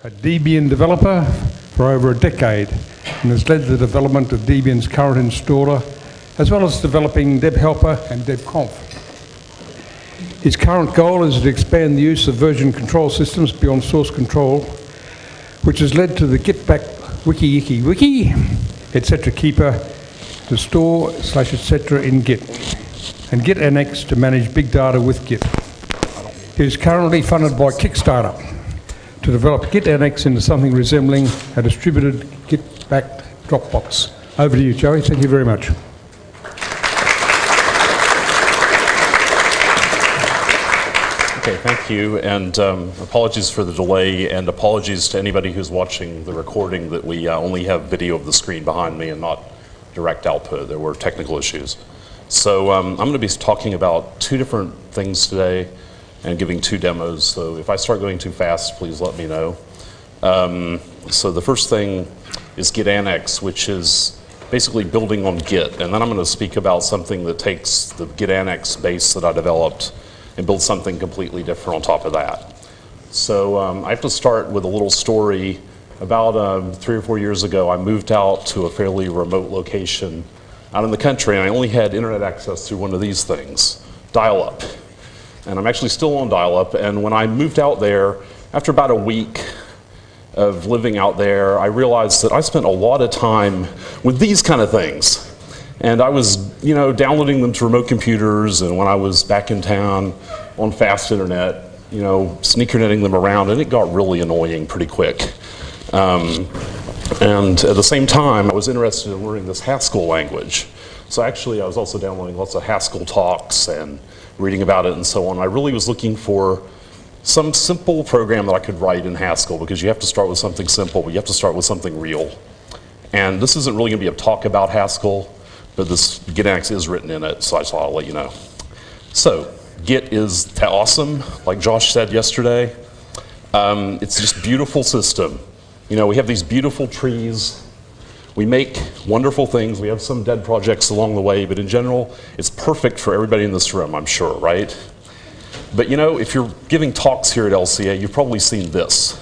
a Debian developer for over a decade and has led the development of Debian's current installer, as well as developing DebHelper and DebConf. His current goal is to expand the use of version control systems beyond source control, which has led to the Gitback wiki, etc. keeper to store /etc. in Git, and Git annex to manage big data with Git. It is currently funded by Kickstarter to develop Git annex into something resembling a distributed Gitback Dropbox. Over to you, Joey. Thank you very much. Okay, thank you, and apologies for the delay, and apologies to anybody who's watching the recording that we only have video of the screen behind me and not direct output. There were technical issues. So I'm going to be talking about two different things today and giving two demos. So if I start going too fast, please let me know. So the first thing is Git annex, which is basically building on Git. And then I'm going to speak about something that takes the Git annex base that I developed and build something completely different on top of that. So I have to start with a little story. About 3 or 4 years ago, I moved out to a fairly remote location out in the country, and I only had internet access through one of these things, dial-up. And I'm actually still on dial-up, and when I moved out there, after about a week of living out there, I realized that I spent a lot of time with these kind of things. And I was, downloading them to remote computers, and when I was back in town on fast internet, sneakernetting them around, and it got really annoying pretty quick. And at the same time, I was interested in learning this Haskell language. So actually, I was also downloading lots of Haskell talks and reading about it and so on. I really was looking for some simple program that I could write in Haskell, because you have to start with something simple, but you have to start with something real. And this isn't really going to be a talk about Haskell, but this Git annex is written in it, so I thought I'll let you know. So Git is awesome, like Josh said yesterday. It's just a beautiful system. We have these beautiful trees. We make wonderful things. We have some dead projects along the way, but in general, it's perfect for everybody in this room, I'm sure, right? But if you're giving talks here at LCA, you've probably seen this.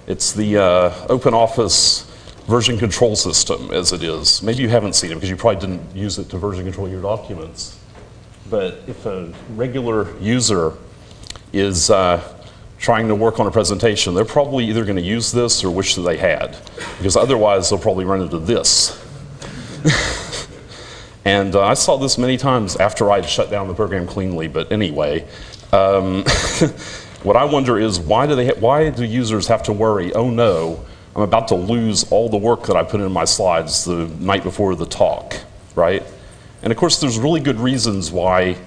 It's the OpenOffice version control system, as it is. Maybe you haven't seen it because you probably didn't use it to version control your documents. But if a regular user is trying to work on a presentation, they're probably either going to use this or wish that they had, because otherwise they'll probably run into this. And I saw this many times after I'd shut down the program cleanly, but anyway. What I wonder is, why do users have to worry, oh no, I'm about to lose all the work that I put in my slides the night before the talk, right? And of course, there's really good reasons why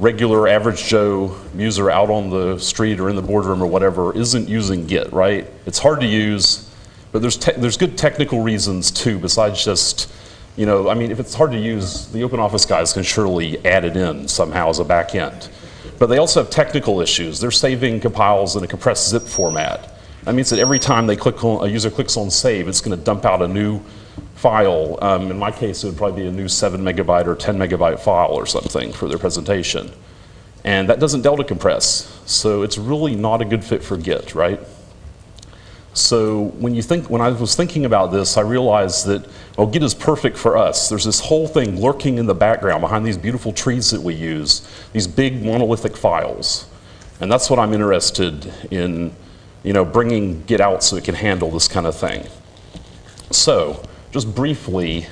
regular average Joe user out on the street or in the boardroom or whatever isn't using Git, right? It's hard to use, but there's good technical reasons too, besides just, if it's hard to use, the OpenOffice guys can surely add it in somehow as a back end. But they also have technical issues. They're saving compiles in a compressed zip format. That means that every time a user clicks on save, it's going to dump out a new file. In my case, it would probably be a new 7 megabyte or 10 megabyte file or something for their presentation. And that doesn't delta compress. So it's really not a good fit for Git, right? So when I was thinking about this, I realized that, well, Git is perfect for us. There's this whole thing lurking in the background behind these beautiful trees that we use, these big monolithic files. And that's what I'm interested in, bringing Git out so it can handle this kind of thing. So, just briefly,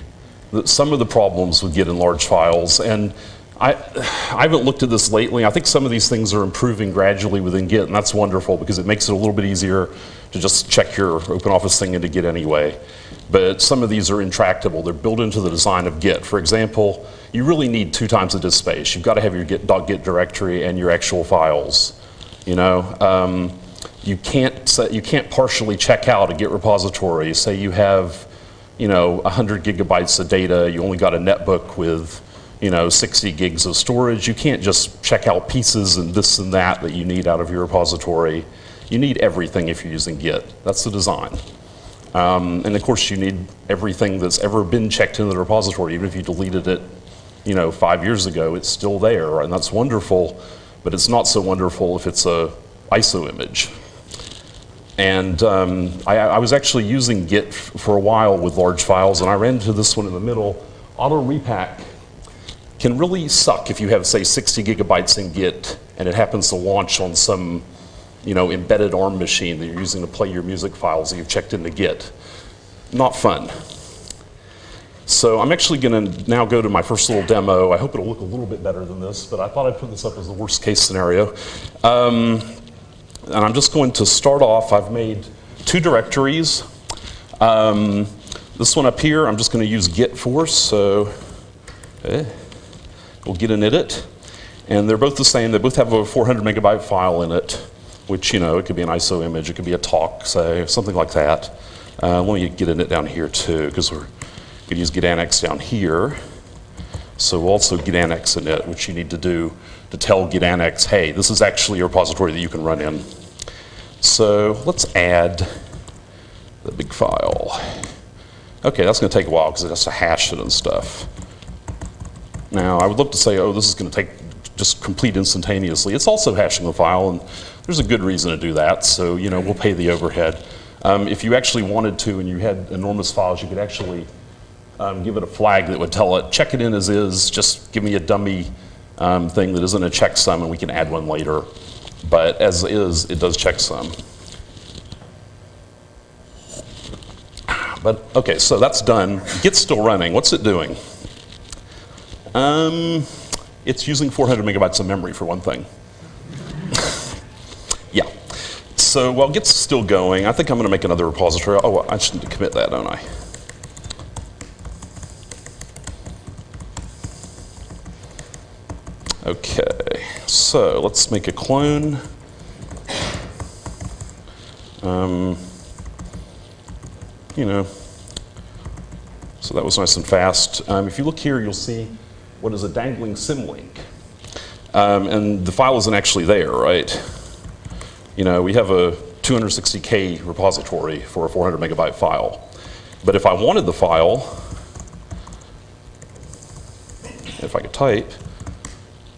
some of the problems with Git in large files, and I haven't looked at this lately. I think some of these things are improving gradually within Git, and that's wonderful because it makes it a little bit easier to just check your OpenOffice thing into Git anyway. But some of these are intractable. They're built into the design of Git. For example, you really need 2 times the disk space. You've got to have your .git directory and your actual files. You can't partially check out a Git repository. Say you have 100 gigabytes of data, you only got a netbook with 60 gigs of storage. You can't just check out pieces and this and that you need out of your repository. You need everything if you're using Git. That's the design. And of course you need everything that's ever been checked into the repository. Even if you deleted it 5 years ago, it's still there, and that's wonderful, but it's not so wonderful if it's a ISO image. And I was actually using Git for a while with large files, and I ran into this one in the middle. Auto repack can really suck if you have, say, 60 gigabytes in Git, and it happens to launch on some, embedded ARM machine that you're using to play your music files that you've checked into Git. Not fun. So I'm actually going to now go to my first little demo. I hope it'll look a little bit better than this, but I thought I'd put this up as the worst case scenario. And I'm just going to start off. I've made 2 directories. This one up here, I'm just going to use git for, so we'll git init. And they're both the same. They both have a 400 megabyte file in it, which, it could be an ISO image, it could be a talk, say, something like that. Let me get init down here too, because we're going to use git annex down here. So we'll also git annex init, which you need to do to tell git annex, hey, this is actually a repository that you can run in. So let's add the big file. Okay, that's going to take a while because it has to hash it and stuff. Now, I would love to say, oh, this is going to take just complete instantaneously. It's also hashing the file, and there's a good reason to do that, so we'll pay the overhead. If you actually wanted to and you had enormous files, you could actually give it a flag that would tell it, check it in as is, just give me a dummy thing that isn't a checksum, and we can add one later. But as is, it does checksum. But okay, so that's done. Git's still running. What's it doing? It's using 400 megabytes of memory for one thing. Yeah. So while Git's still going, I think I'm going to make another repository. Oh, I should commit that, don't I? Okay, so let's make a clone. So that was nice and fast. If you look here, you'll see what is a dangling symlink. And the file isn't actually there, right? We have a 260K repository for a 400 megabyte file. But if I wanted the file, if I could type,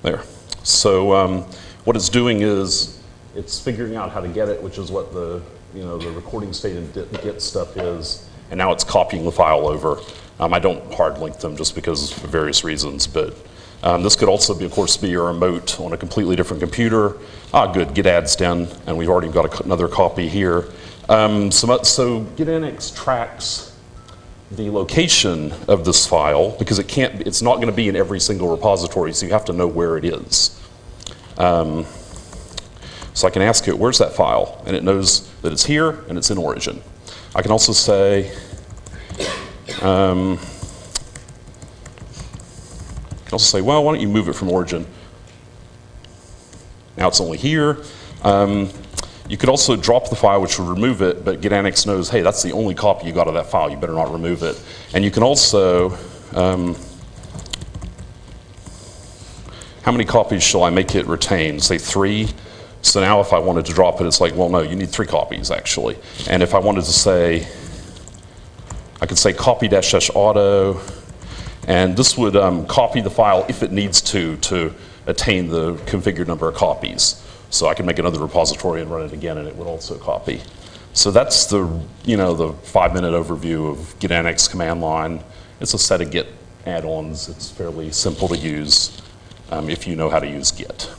there. So what it's doing is it's figuring out how to get it, which is what the recording state and Git stuff is, and now it's copying the file over. I don't hard link them just because of various reasons, but this could also be, of course, be a remote on a completely different computer. Good, git add's done, and we've already got another copy here. So git annex tracks the location of this file because it's not going to be in every single repository, so you have to know where it is. So I can ask it, where's that file? And it knows that it's here and it's in origin. I can also say, well, why don't you move it from origin? Now it's only here. You could also drop the file, which would remove it, but git annex knows, hey, that's the only copy you got of that file. You better not remove it. And you can also, how many copies shall I make it retain? Say 3. So now if I wanted to drop it, it's like, well, no, you need 3 copies, actually. And if I wanted to say, I could say copy -- auto, and this would copy the file if it needs to attain the configured number of copies. So I can make another repository and run it again, and it would also copy. So that's the 5-minute overview of git annex command line. It's a set of Git add-ons. It's fairly simple to use if you know how to use Git.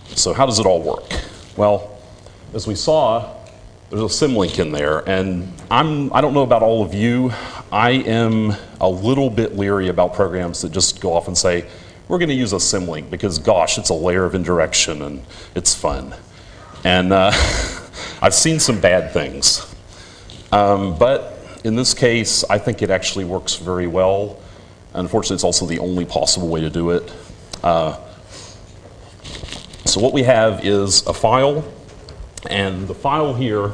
So how does it all work? Well, as we saw, there's a symlink in there, and I don't know about all of you. I am a little bit leery about programs that just go off and say, we're going to use a symlink because, gosh, it's a layer of indirection and it's fun. And I've seen some bad things. But in this case, I think it actually works very well. Unfortunately, it's also the only possible way to do it. So what we have is a file, and the file here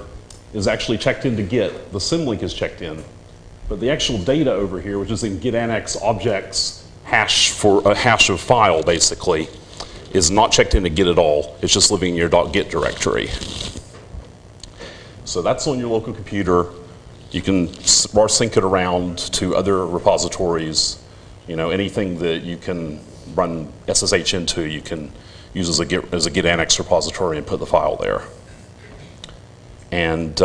is actually checked into Git. The symlink is checked in. But the actual data over here, which is in git annex objects hash for a hash of file, basically, is not checked into Git at all. It's just living in your .git directory. So that's on your local computer. You can rsync it around to other repositories. Anything that you can run SSH into, you can use as a git annex repository and put the file there. And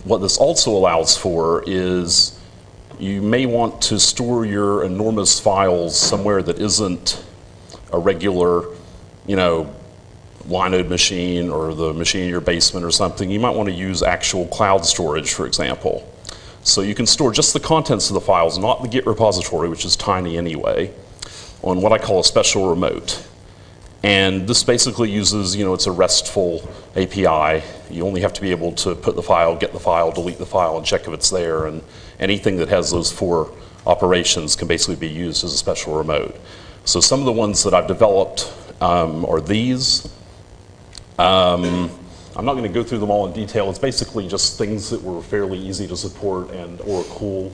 what this also allows for is you may want to store your enormous files somewhere that isn't a regular, Linode machine or the machine in your basement or something. You might want to use actual cloud storage, for example. So you can store just the contents of the files, not the Git repository, which is tiny anyway, on what I call a special remote. And this basically uses, it's a RESTful API. You only have to be able to put the file, get the file, delete the file, and check if it's there. And anything that has those 4 operations can basically be used as a special remote. So some of the ones that I've developed are these. I'm not going to go through them all in detail. It's basically just things that were fairly easy to support or cool.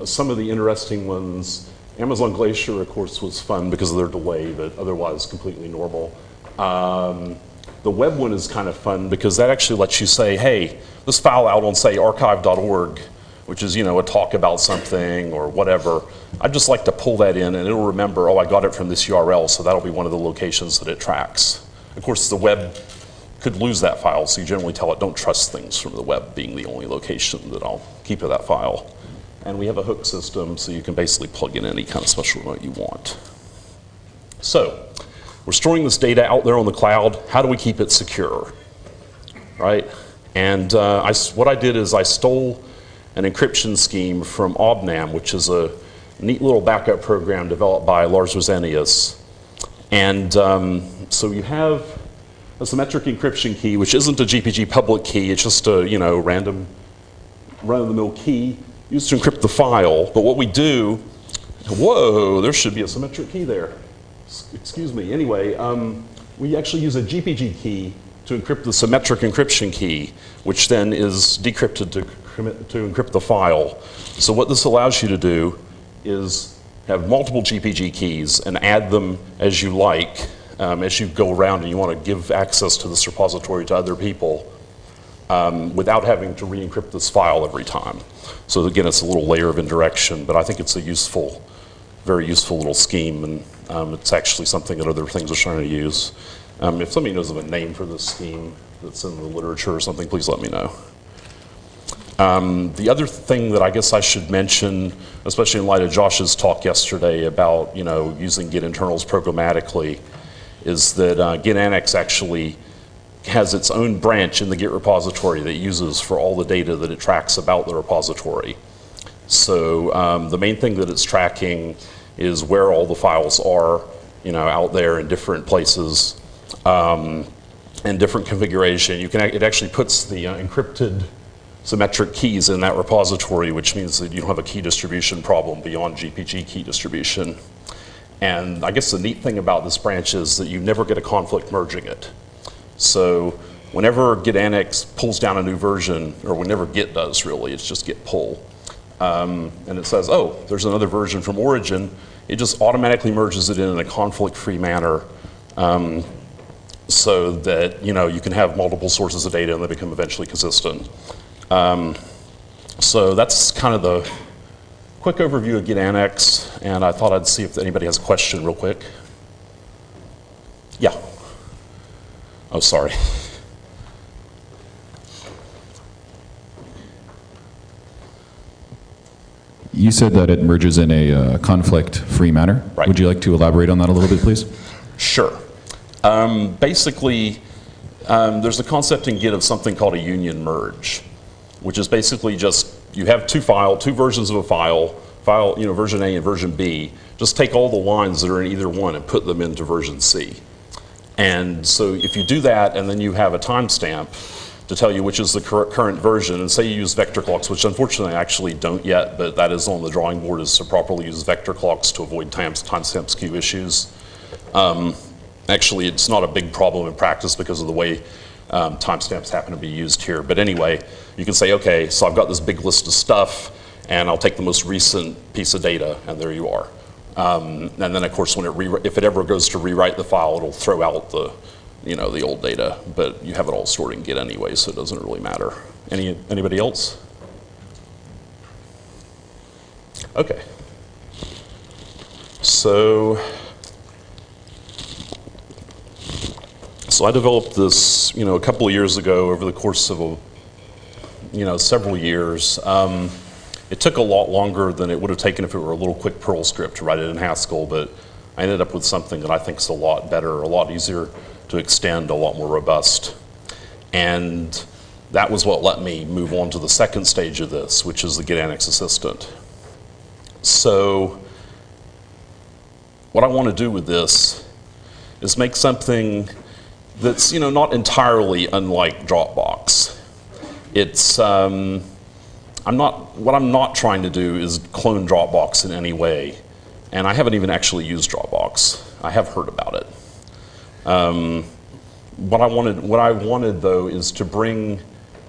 Some of the interesting ones, Amazon Glacier, of course, was fun because of their delay, but otherwise completely normal. The web one is kind of fun because that actually lets you say, hey, this file out on, say, archive.org, which is, a talk about something or whatever. I'd just like to pull that in and it'll remember, oh, I got it from this URL, so that'll be one of the locations that it tracks. Of course, the web could lose that file, so you generally tell it, don't trust things from the web being the only location that I'll keep of that file. And we have a hook system, so you can basically plug in any kind of special remote you want. So, we're storing this data out there on the cloud. How do we keep it secure, right? And what I did is I stole an encryption scheme from Obnam, which is a neat little backup program developed by Lars Rosenius. And so you have a symmetric encryption key, which isn't a GPG public key. It's just a random run-of-the-mill key used to encrypt the file. But what we do, whoa, there should be a symmetric key there. Excuse me. Anyway, we actually use a GPG key to encrypt the symmetric encryption key, which then is decrypted to encrypt the file. So what this allows you to do is have multiple GPG keys and add them as you like, as you go around and you want to give access to this repository to other people without having to re-encrypt this file every time. So again, it's a little layer of indirection, but I think it's a useful, very useful little scheme, and it's actually something that other things are trying to use. If somebody knows of a name for this scheme that's in the literature or something, please let me know. The other thing that I guess I should mention, especially in light of Josh's talk yesterday about using Git internals programmatically, is that Git annex actually has its own branch in the Git repository that it uses for all the data that it tracks about the repository. So the main thing that it's tracking is where all the files are, out there in different places and different configuration. It actually puts the encrypted symmetric keys in that repository, which means that you don't have a key distribution problem beyond GPG key distribution. And I guess the neat thing about this branch is that you never get a conflict merging it. So whenever Git annex pulls down a new version, or whenever Git does really, it's just Git pull, and it says, oh, there's another version from origin, it just automatically merges it in a conflict-free manner so that you can have multiple sources of data and they become eventually consistent. So that's kind of the quick overview of Git annex, and I thought I'd see if anybody has a question real quick. Yeah. Oh, sorry. You said that it merges in a conflict-free manner. Right. Would you like to elaborate on that a little bit, please? Sure. Basically, there's a concept in Git of something called a union merge, which is basically just you have two versions of a file, version A and version B. Just take all the lines that are in either one and put them into version C. And so if you do that and then you have a timestamp to tell you which is the current version, and say you use vector clocks, which unfortunately I actually don't yet, but that is on the drawing board, is to properly use vector clocks to avoid timestamp skew issues. Actually, it's not a big problem in practice because of the way timestamps happen to be used here. But anyway, you can say, okay, so I've got this big list of stuff, and I'll take the most recent piece of data, and there you are. And then, of course, if it ever goes to rewrite the file, it'll throw out the old data. But you have it all stored in Git anyway, so it doesn't really matter. Anybody else? Okay. So So I developed this, a couple of years ago over the course of several years. It took a lot longer than it would have taken if it were a little quick Perl script to write it in Haskell, but I ended up with something that I think is a lot better, a lot easier to extend, a lot more robust. And that was what let me move on to the second stage of this, which is the Git Annex Assistant. So what I want to do with this is make something that's not entirely unlike Dropbox. It's what I'm not trying to do is clone Dropbox in any way, and I haven't even actually used Dropbox. I have heard about it. What I wanted though is to bring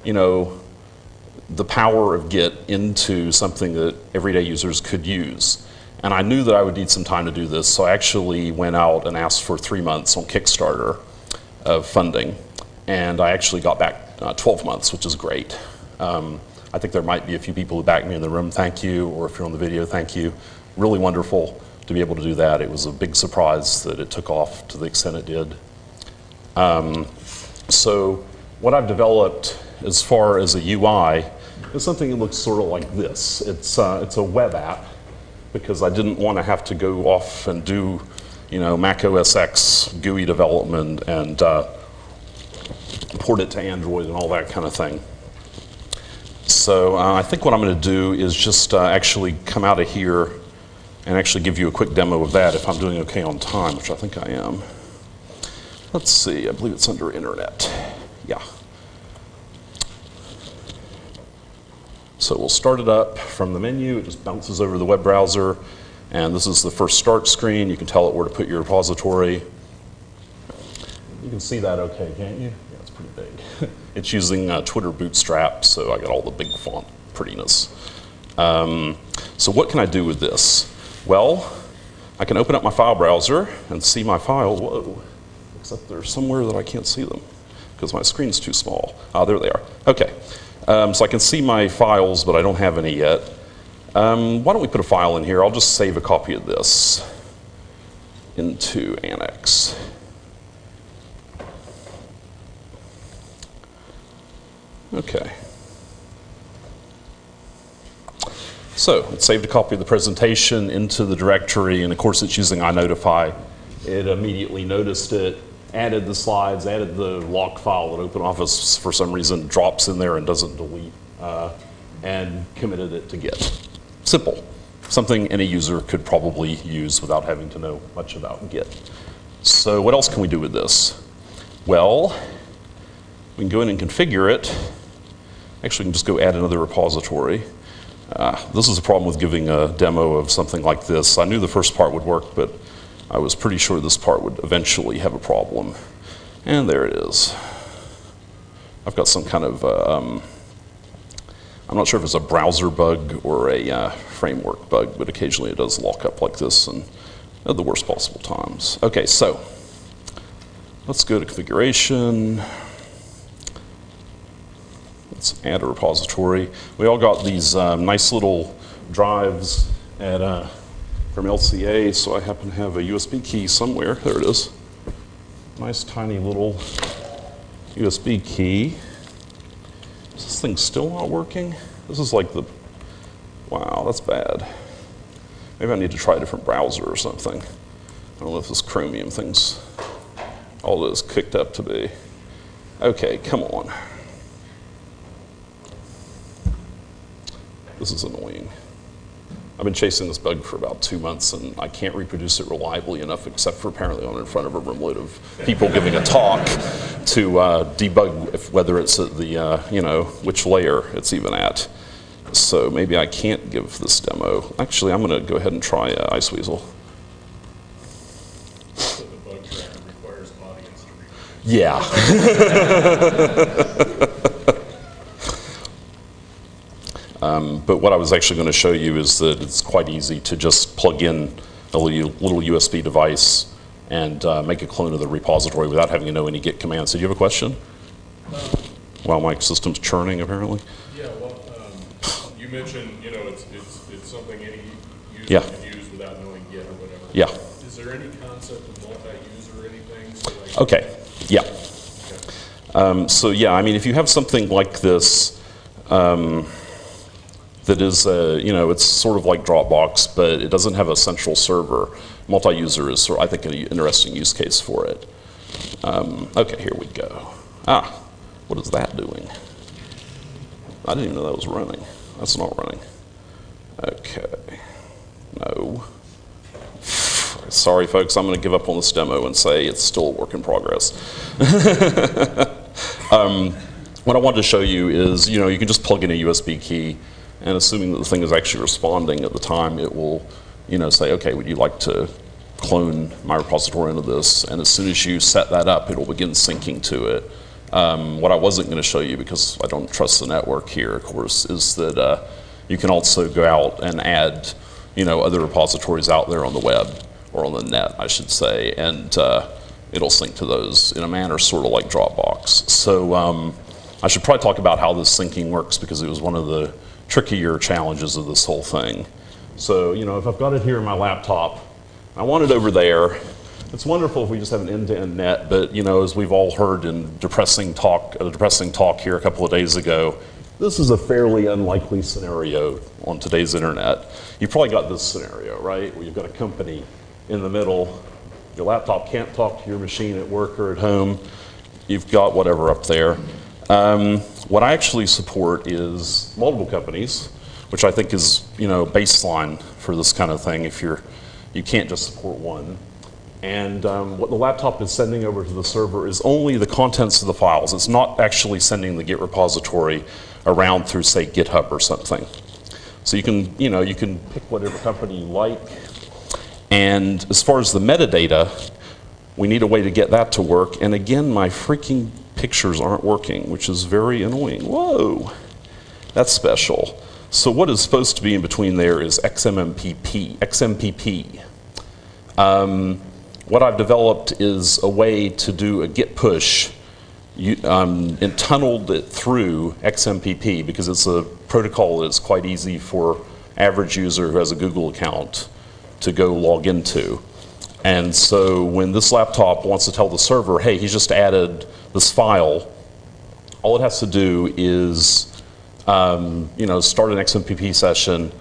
the power of Git into something that everyday users could use. And I knew that I would need some time to do this, so I actually went out and asked for 3 months on Kickstarter of funding, and I actually got back 12 months, which is great. I think there might be a few people who backed me in the room, thank you, or if you're on the video, thank you. Really wonderful to be able to do that. It was a big surprise that it took off to the extent it did. So what I've developed as far as a UI is something that looks sort of like this. It's a web app, because I didn't want to have to go off and do Mac OS X GUI development and port it to Android and all that kind of thing. So I think what I'm going to do is just actually come out of here and actually give you a quick demo of that if I'm doing okay on time, which I think I am. Let's see, I believe it's under Internet. Yeah. So we'll start it up from the menu. It just bounces over the web browser. And this is the first start screen. You can tell it where to put your repository. You can see that okay, can't you? Yeah, it's pretty big. It's using Twitter Bootstrap, so I got all the big font prettiness. So what can I do with this? Well, I can open up my file browser and see my file. Whoa, except they're somewhere that I can't see them because my screen's too small. Ah, there they are. Okay, so I can see my files, but I don't have any yet. Why don't we put a file in here? I'll just save a copy of this into Annex. Okay. So it saved a copy of the presentation into the directory, and of course it's using iNotify. It immediately noticed it, added the slides, added the lock file that OpenOffice for some reason drops in there and doesn't delete, and committed it to Git. Simple. Something any user could probably use without having to know much about Git. So what else can we do with this? Well, we can go in and configure it. Actually, we can just go add another repository. This is a problem with giving a demo of something like this. I knew the first part would work, but I was pretty sure this part would eventually have a problem. And there it is. I've got some kind of, I'm not sure if it's a browser bug or a framework bug, but occasionally it does lock up like this and at the worst possible times. Okay, so let's go to configuration. Let's add a repository. We all got these nice little drives from LCA, so I happen to have a USB key somewhere. There it is. Nice tiny little USB key. Is this thing still not working? This is like the, wow, that's bad. Maybe I need to try a different browser or something. I don't know if this Chromium thing's all it is kicked up to be. Okay, come on. This is annoying. I've been chasing this bug for about 2 months, and I can't reproduce it reliably enough, except for apparently I'm in front of a room load of people giving a talk to debug whether it's at the, which layer it's even at. So maybe I can't give this demo. Actually, I'm going to go ahead and try Iceweasel. So the bug tracker requires an audience to read. Yeah. But what I was actually going to show you is that it's quite easy to just plug in a little USB device and make a clone of the repository without having to know any Git commands. Did you have a question? While my system's churning, apparently. Yeah, well, you mentioned, it's something any user can use without knowing Git or whatever. Yeah. Is there any concept of multi-use or anything? So like Okay. Yeah. So yeah, I mean, if you have something like this, that is, it's sort of like Dropbox, but it doesn't have a central server. Multi-user is, I think, an interesting use case for it. Okay, here we go. What is that doing? I didn't even know that was running. That's not running. Okay. No. Sorry, folks, I'm going to give up on this demo and say it's still a work in progress. What I wanted to show you is, you can just plug in a USB key, and assuming that the thing is actually responding at the time, it will, say, okay, would you like to clone my repository into this? And as soon as you set that up, it will begin syncing to it. What I wasn't going to show you, because I don't trust the network here, of course, is that you can also go out and add, other repositories out there on the web, or on the net, I should say, and it'll sync to those in a manner sort of like Dropbox. So I should probably talk about how this syncing works, because it was one of the trickier challenges of this whole thing. So, if I've got it here in my laptop, I want it over there. It's wonderful if we just have an end-to-end net, but as we've all heard in a depressing talk here a couple of days ago, this is a fairly unlikely scenario on today's internet. You've probably got this scenario, right? Where you've got a company in the middle, your laptop can't talk to your machine at work or at home, you've got whatever up there. What I actually support is multiple companies, which I think is, baseline for this kind of thing if you can't just support one. And what the laptop is sending over to the server is only the contents of the files. It's not actually sending the Git repository around through, say, GitHub or something. So you can pick whatever company you like. And as far as the metadata, we need a way to get that to work. And again, my freaking pictures aren't working, which is very annoying. Whoa, that's special. So what is supposed to be in between there is XMPP. What I've developed is a way to do a Git push and tunneled it through XMPP, because it's a protocol that's quite easy for average user who has a Google account to go log into. And so when this laptop wants to tell the server, hey, he's just added this file, all it has to do is start an XMPP session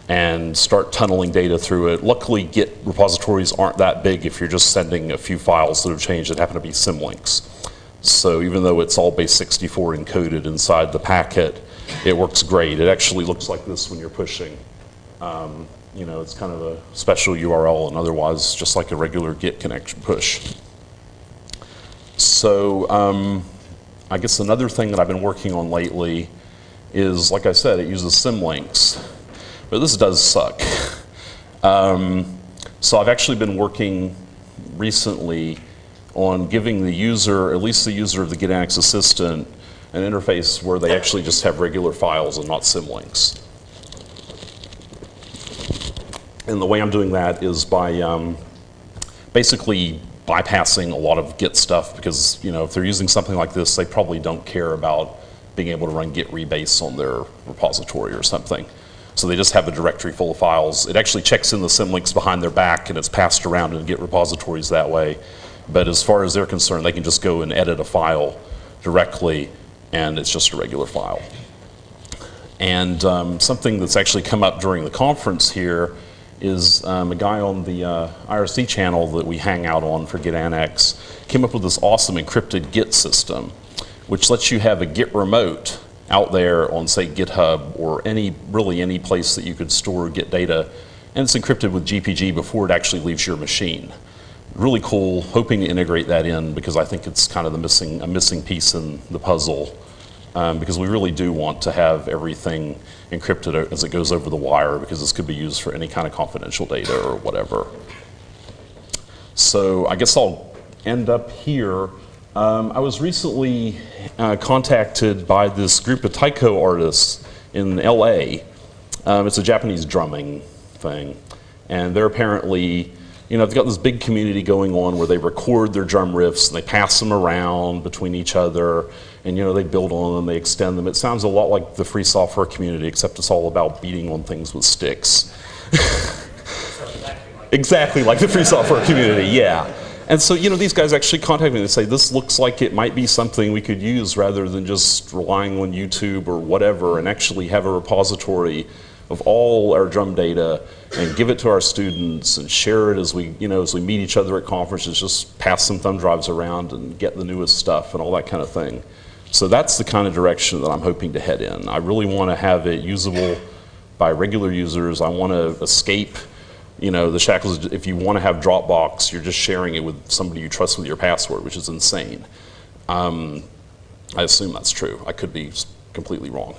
and start tunneling data through it. Luckily, Git repositories aren't that big if you're just sending a few files that have changed that happen to be symlinks. So even though it's all base64 encoded inside the packet, it works great. It actually looks like this when you're pushing. It's kind of a special URL, and otherwise just like a regular Git connection push. So I guess another thing that I've been working on lately is, like I said, it uses symlinks. But this does suck. So I've actually been working recently on giving the user, at least the user of the Git Annex Assistant, an interface where they actually just have regular files and not symlinks. And the way I'm doing that is by basically bypassing a lot of Git stuff, because if they're using something like this, they probably don't care about being able to run Git rebase on their repository or something. So they just have a directory full of files. It actually checks in the symlinks behind their back, and it's passed around in Git repositories that way. But as far as they're concerned, they can just go and edit a file directly, and it's just a regular file. And something that's actually come up during the conference here is a guy on the IRC channel that we hang out on for Git Annex came up with this awesome encrypted Git system, which lets you have a Git remote out there on, say, GitHub or really any place that you could store Git data, and it's encrypted with GPG before it actually leaves your machine. Really cool, hoping to integrate that in, because I think it's kind of a missing piece in the puzzle, because we really do want to have everything encrypted as it goes over the wire, because this could be used for any kind of confidential data or whatever. So I guess I'll end up here. I was recently contacted by this group of taiko artists in LA. It's a Japanese drumming thing. And they're apparently, they've got this big community going on where they record their drum riffs and they pass them around between each other. And they build on them, they extend them. It sounds a lot like the free software community, except it's all about beating on things with sticks. Exactly like the free software community, yeah. And so, these guys actually contact me and say, this looks like it might be something we could use rather than just relying on YouTube or whatever, and actually have a repository of all our drum data and give it to our students and share it as we meet each other at conferences, just pass some thumb drives around and get the newest stuff and all that kind of thing. So that's the kind of direction that I'm hoping to head in. I really want to have it usable by regular users. I want to escape the shackles. If you want to have Dropbox, you're just sharing it with somebody you trust with your password, which is insane. I assume that's true. I could be completely wrong.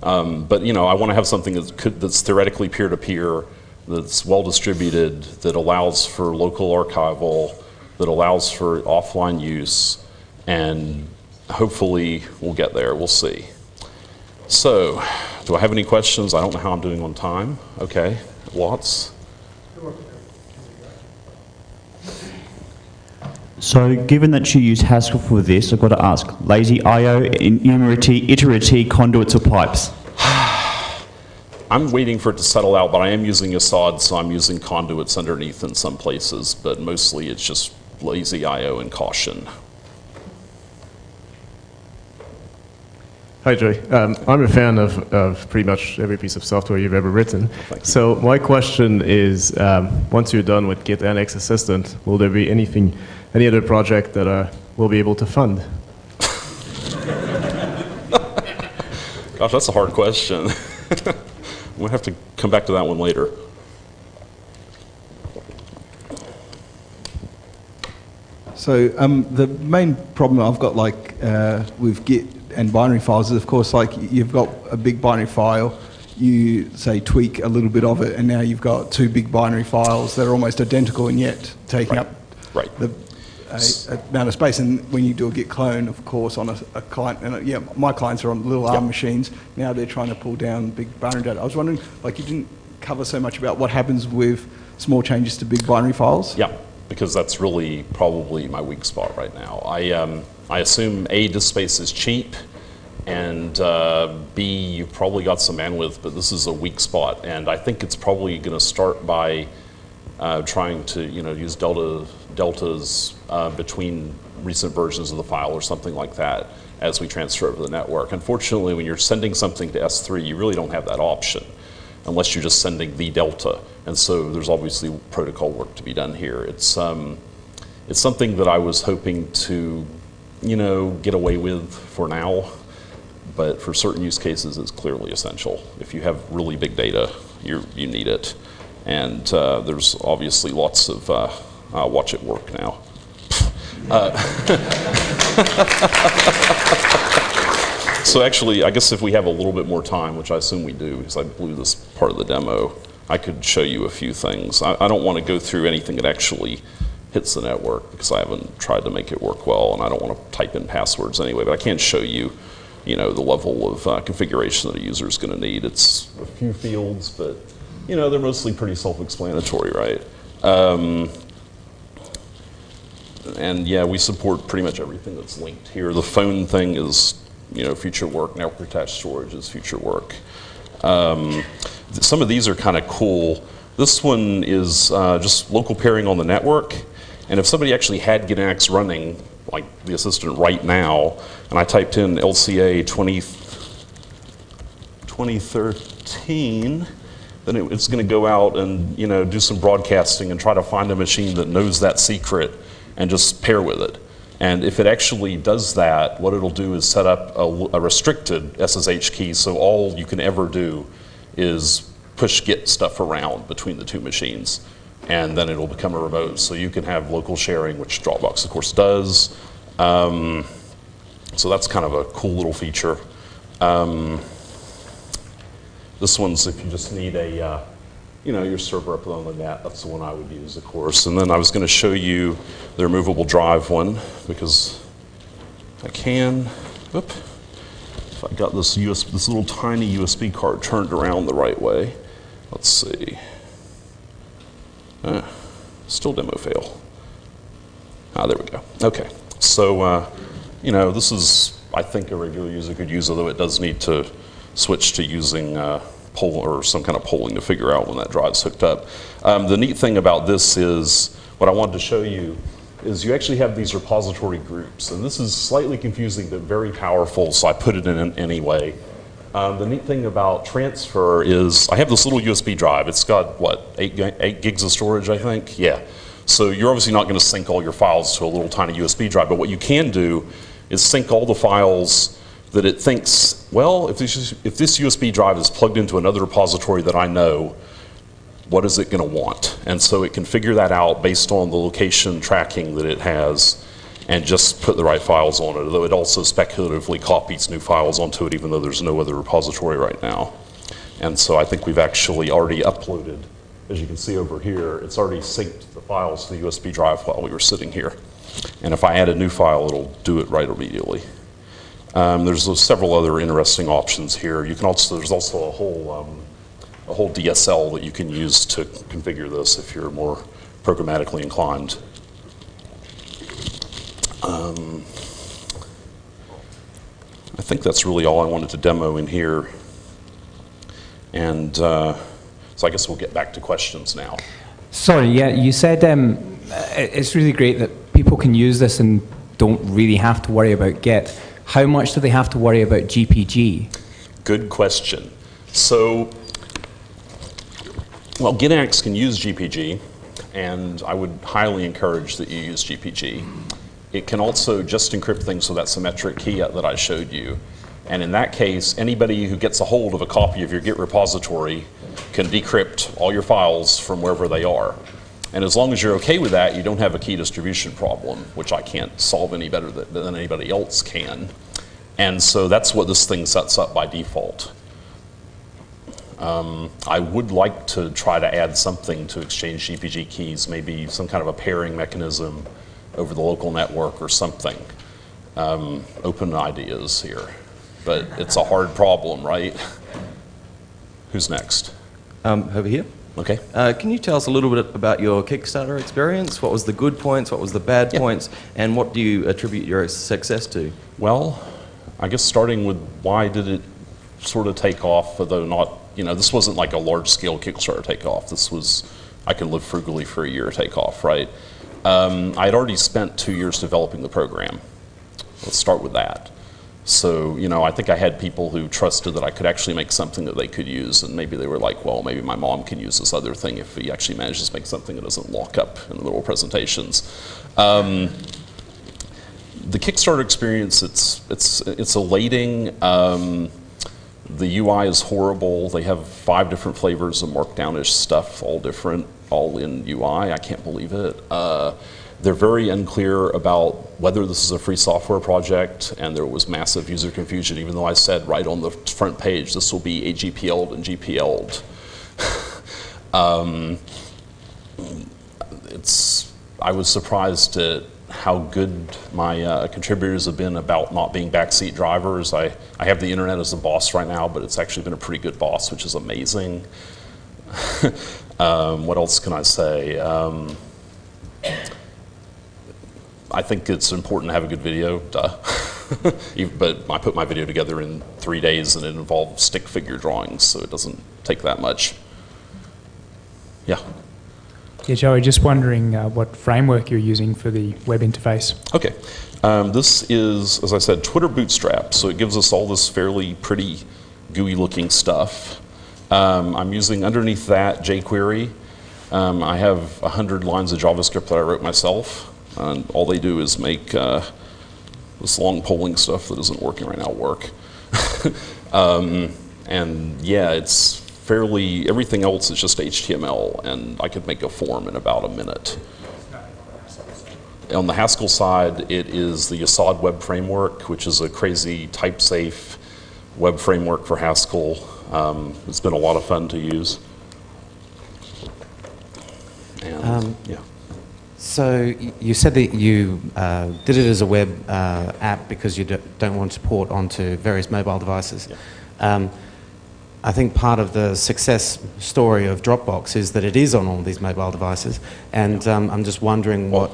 But I want to have something that's theoretically peer-to-peer, that's well distributed, that allows for local archival, that allows for offline use, and hopefully we'll get there. We'll see. So, do I have any questions? I don't know how I'm doing on time. Okay. Lots. So, given that you use Haskell for this, I've got to ask, lazy I/O, iterative conduits or pipes? I'm waiting for it to settle out, but I am using Assad, so I'm using conduits underneath in some places, but mostly it's just lazy I/O and caution. Hi, Joey. I'm a fan of pretty much every piece of software you've ever written. Thank you. So my question is, once you're done with Git Annex Assistant, will there be any other project that we'll be able to fund? Gosh, that's a hard question. We'll have to come back to that one later. So the main problem I've got with Git and binary files is, of course, you've got a big binary file, you say tweak a little bit of it, and now you've got two big binary files that are almost identical and yet taking up the amount of space. And when you do a Git clone, of course, on a client, and my clients are on little ARM machines, now they're trying to pull down big binary data. I was wondering, you didn't cover so much about what happens with small changes to big binary files? Yeah, because that's really probably my weak spot right now. I assume A, disk space is cheap, and B, you've probably got some bandwidth, but this is a weak spot, and I think it's probably going to start by trying to use deltas between recent versions of the file or something like that as we transfer over the network. Unfortunately, when you're sending something to S3, you really don't have that option unless you're just sending the delta, and so there's obviously protocol work to be done here. It's something that I was hoping to get away with for now, but for certain use cases it's clearly essential. If you have really big data, you need it, and there's obviously lots of watch it work now. So actually, I guess if we have a little bit more time, which I assume we do because I blew this part of the demo, I could show you a few things. I don't want to go through anything that actually hits the network because I haven't tried to make it work well, and I don't want to type in passwords anyway, but I can show you, the level of configuration that a user is going to need. It's a few fields, but, they're mostly pretty self-explanatory, right? And yeah, we support pretty much everything that's linked here. The phone thing is, future work. Network attached storage is future work. Some of these are kind of cool. This one is just local pairing on the network. And if somebody actually had Git Annex running, like the assistant right now, and I typed in LCA 2013, then it's going to go out and do some broadcasting and try to find a machine that knows that secret and just pair with it. And if it actually does that, what it'll do is set up a restricted SSH key, so all you can ever do is push Git stuff around between the two machines, and then it'll become a remote. So you can have local sharing, which Dropbox, of course, does. So that's kind of a cool little feature. This one's if you just need a, your server up on the net. That's the one I would use, of course. And then I was going to show you the removable drive one because I can. Whoop. If I got this little tiny USB card turned around the right way. Let's see. Still demo fail. There we go. Okay. So, this is, I think, a regular user could use, although it does need to switch to using poll or some kind of polling to figure out when that drive's hooked up. The neat thing about this is what I wanted to show you is you actually have these repository groups. And this is slightly confusing, but very powerful, so I put it in anyway. The neat thing about transfer is I have this little USB drive. It's got, what, 8 gigs of storage, I think? Yeah. So you're obviously not going to sync all your files to a little tiny USB drive, but what you can do is sync all the files that it thinks, well, if this USB drive is plugged into another repository that I know, what is it going to want? And so it can figure that out based on the location tracking that it has and just put the right files on it, although it also speculatively copies new files onto it even though there's no other repository right now. And so I think we've actually already uploaded, as you can see over here, it's already synced the files to the USB drive while we were sitting here. And if I add a new file, it'll do it right immediately. There's several other interesting options here. You can also, there's also a whole DSL that you can use to configure this if you're more programmatically inclined. I think that's really all I wanted to demo in here. And so I guess we'll get back to questions now. Sorry, yeah, you said it's really great that people can use this and don't really have to worry about Git. How much do they have to worry about GPG? Good question. So, well, Git-annex can use GPG, and I would highly encourage that you use GPG. It can also just encrypt things with that symmetric key that I showed you. And in that case, anybody who gets a hold of a copy of your Git repository can decrypt all your files from wherever they are. And as long as you're okay with that, you don't have a key distribution problem, which I can't solve any better than anybody else can. And so that's what this thing sets up by default. I would like to try to add something to exchange GPG keys, maybe some kind of a pairing mechanism over the local network or something. Open ideas here. But it's a hard problem, right? Who's next? Over here. Okay. Can you tell us a little bit about your Kickstarter experience? What was the good points? What was the bad points? And what do you attribute your success to? Well, I guess starting with why did it sort of take off, although not, this wasn't like a large-scale Kickstarter takeoff. This was, I can live frugally for a year takeoff, right? I had already spent 2 years developing the program. Let's start with that. So, I think I had people who trusted that I could actually make something that they could use, and maybe they were like, well, maybe my mom can use this other thing if he actually manages to make something that doesn't lock up in the middle of presentations. The Kickstarter experience, it's elating. The UI is horrible. They have 5 different flavors of markdownish stuff, all different, all in UI. I can't believe it. They're very unclear about whether this is a free software project, and there was massive user confusion, even though I said right on the front page, this will be AGPL'd and GPL'd. I was surprised at how good my contributors have been about not being backseat drivers. I have the internet as a boss right now, but it's actually been a pretty good boss, which is amazing. What else can I say? I think it's important to have a good video, duh. But I put my video together in 3 days and it involved stick figure drawings, so it doesn't take that much. Yeah. Yeah, Joey, just wondering what framework you're using for the web interface. Okay. This is, as I said, Twitter Bootstrap, so it gives us all this fairly pretty GUI looking stuff. I'm using underneath that jQuery. I have 100 lines of JavaScript that I wrote myself. And all they do is make this long polling stuff that isn't working right now work. And yeah, it's fairly, everything else is just HTML, and I could make a form in about a minute. On the Haskell side, it is the Assad web framework, which is a crazy type-safe web framework for Haskell. It's been a lot of fun to use. And, yeah. So you said that you did it as a web app because you don't want to port onto various mobile devices. Yeah. I think part of the success story of Dropbox is that it is on all these mobile devices, and I'm just wondering what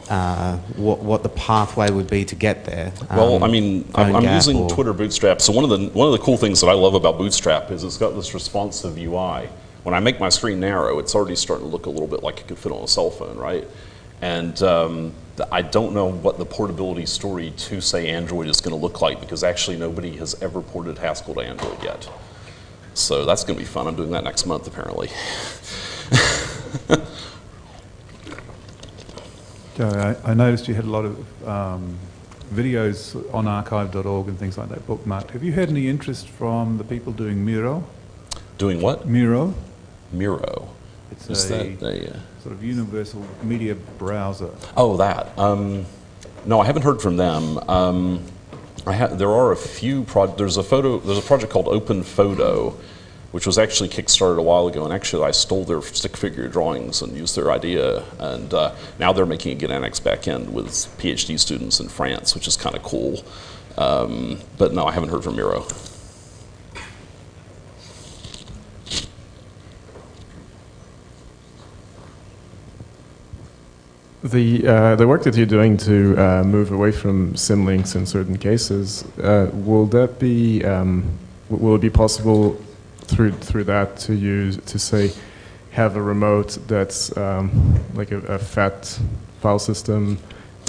the pathway would be to get there. Well, I mean, I'm using Twitter Bootstrap. So one of the cool things that I love about Bootstrap is it's got this responsive UI. when I make my screen narrow, it's already starting to look a little bit like it could fit on a cell phone, right? And I don't know what the portability story to, say, Android is going to look like, because actually nobody has ever ported Haskell to Android yet. So that's going to be fun. I'm doing that next month, apparently. Joe, I noticed you had a lot of videos on archive.org and things like that bookmarked. Have you had any interest from the people doing Miro? Doing what? Miro. Miro. It's Is a that sort of universal media browser. Oh, that. No, I haven't heard from them. There are a few there's a project called Open Photo, which was actually kickstarted a while ago, and actually I stole their stick figure drawings and used their idea, and now they're making a Git Annex backend with PhD students in France, which is kind of cool. But no, I haven't heard from Miro. The work that you're doing to move away from symlinks in certain cases, will that be will it be possible through that to say have a remote that's like a fat file system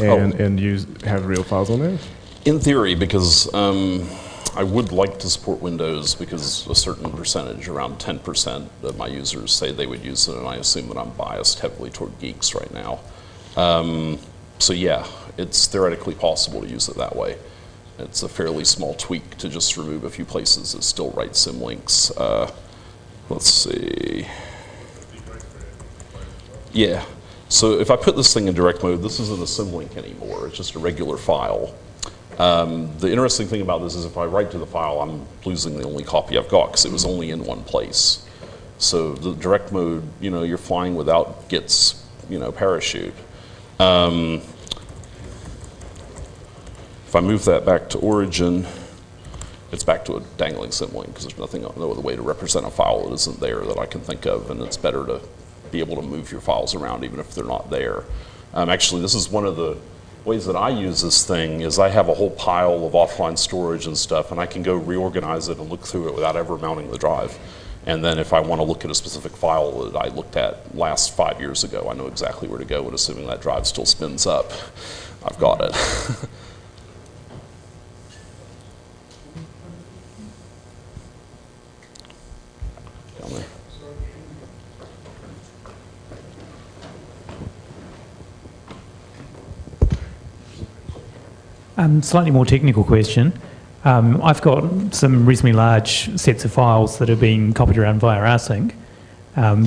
and have real files on it? In theory, because I would like to support Windows, because a certain percentage, around 10% of my users say they would use it, and I assume that I'm biased heavily toward geeks right now. So yeah, it's theoretically possible to use it that way. It's a fairly small tweak to just remove a few places that still write symlinks. Let's see. Yeah, so if I put this thing in direct mode, this isn't a symlink anymore, it's just a regular file. The interesting thing about this is if I write to the file, I'm losing the only copy I've got, because it was only in one place. So the direct mode, you know, you're flying without Git's, you know, parachute. If I move that back to origin, it's back to a dangling symlink, because there's no other way to represent a file that isn't there that I can think of, and it's better to be able to move your files around even if they're not there. Actually, this is one of the ways that I use this thing, is I have a whole pile of offline storage and stuff, and I can go reorganize it and look through it without ever mounting the drive. And then if I want to look at a specific file that I looked at last 5 years ago, I know exactly where to go, and assuming that drive still spins up, I've got it. Down there. Slightly more technical question. I've got some reasonably large sets of files that are being copied around via rsync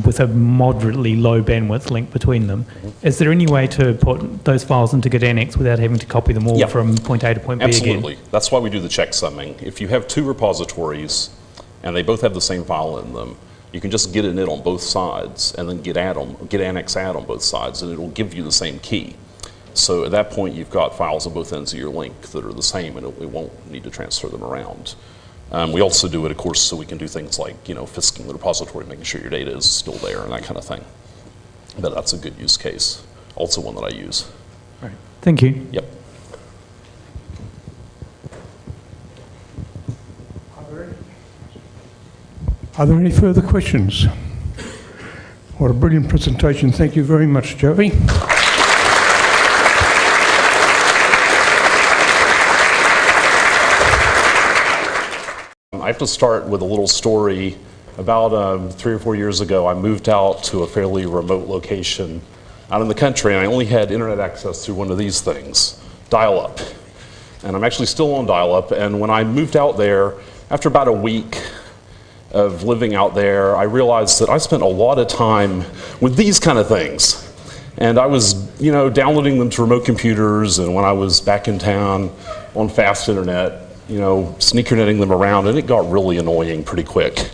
with a moderately low bandwidth link between them. Is there any way to put those files into Git Annex without having to copy them all from point A to point B again? Absolutely. That's why we do the checksumming. If you have two repositories and they both have the same file in them, you can just git init on both sides and then git annex add on both sides, and it'll give you the same key. So at that point, you've got files on both ends of your link that are the same, and we won't need to transfer them around. We also do it, of course, so we can do things like, you know, fisking the repository, making sure your data is still there and that kind of thing. But that's a good use case. Also one that I use. Right. Thank you. Yep. Are there any further questions? What a brilliant presentation. Thank you very much, Joey. I have to start with a little story. About 3 or 4 years ago, I moved out to a fairly remote location out in the country, and I only had internet access through one of these things, dial-up. And I'm actually still on dial-up, and when I moved out there, after about a week of living out there, I realized that I spent a lot of time with these kind of things. And I was, you know, downloading them to remote computers, and when I was back in town on fast internet, you know, sneakernetting them around, and it got really annoying pretty quick.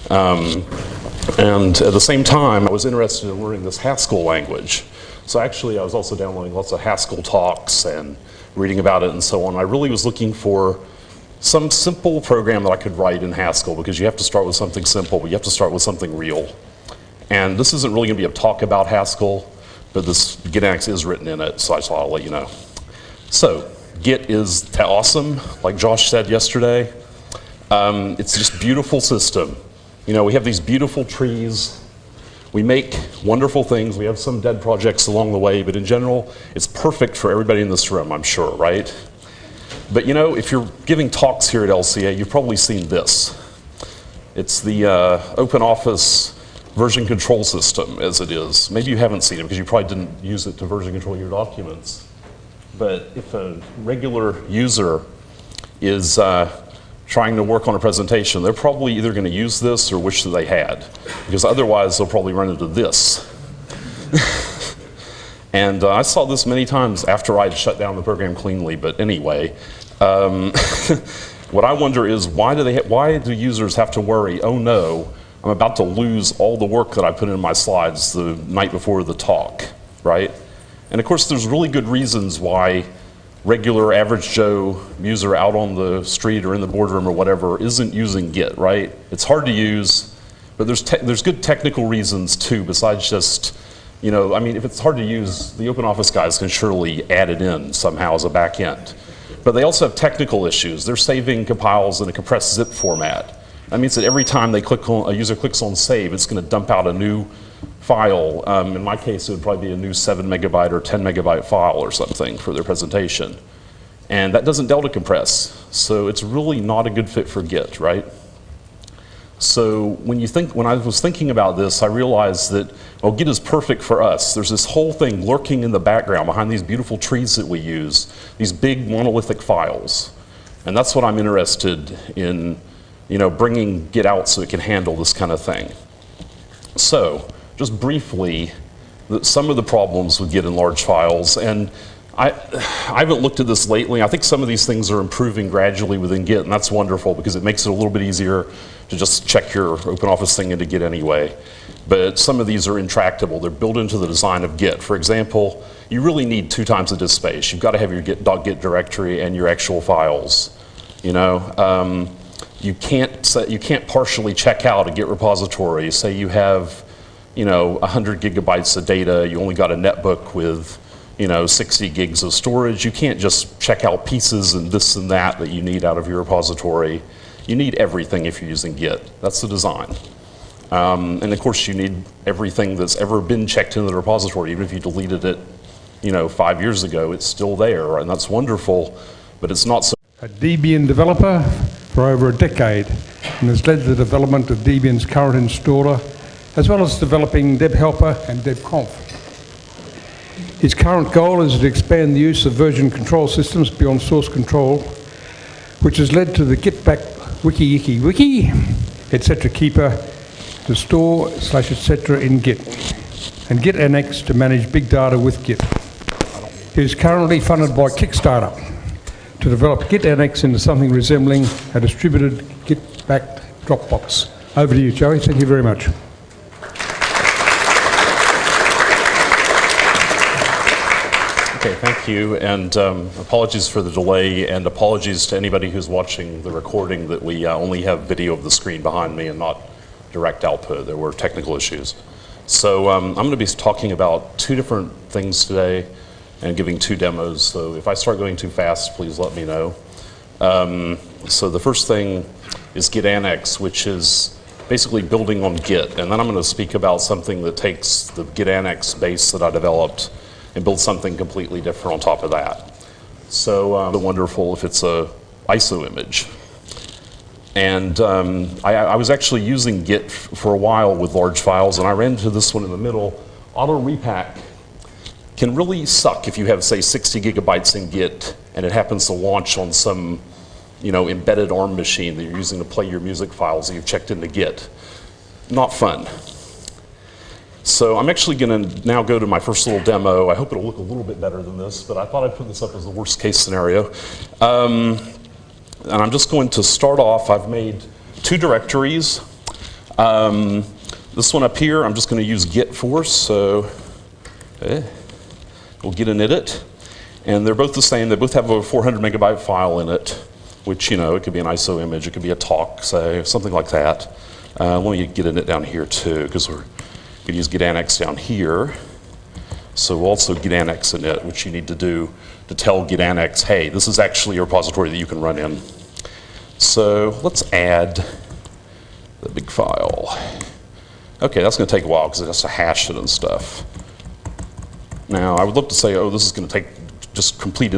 And at the same time, I was interested in learning this Haskell language. So actually, I was also downloading lots of Haskell talks and reading about it and so on. I really was looking for some simple program that I could write in Haskell, because you have to start with something simple, but you have to start with something real. And this isn't really going to be a talk about Haskell, but this Git Annex is written in it, so I just thought I'll let you know. So, Git is awesome, like Josh said yesterday. It's just a beautiful system. You know, we have these beautiful trees. We make wonderful things. We have some dead projects along the way, but in general, it's perfect for everybody in this room, I'm sure, right? But you know, if you're giving talks here at LCA, you've probably seen this. It's the OpenOffice version control system, as it is. Maybe you haven't seen it because you probably didn't use it to version control your documents. But if a regular user is trying to work on a presentation, they're probably either going to use this or wish that they had, because otherwise they'll probably run into this. And I saw this many times after I'd shut down the program cleanly, but anyway. What I wonder is, why do users have to worry, oh no, I'm about to lose all the work that I put in my slides the night before the talk, right? And of course there's really good reasons why regular average Joe user out on the street or in the boardroom or whatever isn't using Git, right? It's hard to use, but there's good technical reasons too, besides just, you know, I mean, if it's hard to use, the OpenOffice guys can surely add it in somehow as a back end. But they also have technical issues. They're saving compiles in a compressed zip format. That means that every time a user clicks on save, it's going to dump out a new file. In my case, it would probably be a new 7 megabyte or 10 megabyte file or something for their presentation. And that doesn't delta compress. So it's really not a good fit for Git, right? So when I was thinking about this, I realized that, well, Git is perfect for us. There's this whole thing lurking in the background behind these beautiful trees that we use, these big monolithic files. And that's what I'm interested in, you know, bringing Git out so it can handle this kind of thing. So, just briefly, some of the problems with Git in large files, and I haven't looked at this lately. I think some of these things are improving gradually within Git, and that's wonderful because it makes it a little bit easier to just check your OpenOffice thing into Git anyway. But some of these are intractable. They're built into the design of Git. For example, you really need 2 times the disk space. You've got to have your .git directory and your actual files. You know, you can't partially check out a Git repository. Say you have, you know, 100 gigabytes of data. You only got a netbook with, you know, 60 gigs of storage. You can't just check out pieces and this and that you need out of your repository. You need everything if you're using Git. That's the design. And of course you need everything that's ever been checked into the repository. Even if you deleted it, you know, 5 years ago, it's still there, and that's wonderful, but it's not so. A Debian developer for over a decade, and has led the development of Debian's current installer, as well as developing debhelper and debconf. His current goal is to expand the use of version control systems beyond source control, which has led to the Gitback wiki, etc. keeper to store /etc. in Git, and Git annex to manage big data with Git. He is currently funded by Kickstarter to develop Git annex into something resembling a distributed Gitback Dropbox. Over to you, Joey. Thank you very much. Okay, thank you, and apologies for the delay, and apologies to anybody who's watching the recording that we only have video of the screen behind me and not direct output. There were technical issues. So I'm going to be talking about 2 different things today and giving 2 demos, so if I start going too fast, please let me know. So the first thing is Git annex, which is basically building on Git, and then I'm going to speak about something that takes the Git annex base that I developed and build something completely different on top of that. So wonderful if it's a ISO image. And I was actually using Git for a while with large files, and I ran into this one in the middle. Auto repack can really suck if you have, say, 60 gigabytes in Git and it happens to launch on some, you know, embedded ARM machine that you're using to play your music files that you've checked into Git. Not fun. So I'm actually going to now go to my first little demo. I hope it'll look a little bit better than this, but I thought I'd put this up as the worst case scenario. And I'm just going to start off. I've made 2 directories. This one up here, I'm just going to use Git for, so we'll get an edit. And they're both the same. They both have a 400 megabyte file in it, which, you know, it could be an ISO image, it could be a talk, say, something like that. Let me get an it down here too, because we're going to use Git annex down here. So we'll also Git annex init, which you need to do to tell Git annex, hey, this is actually a repository that you can run in. So let's add the big file. Okay, that's going to take a while because it has to hash it and stuff. Now, I would love to say, oh, this is going to take just complete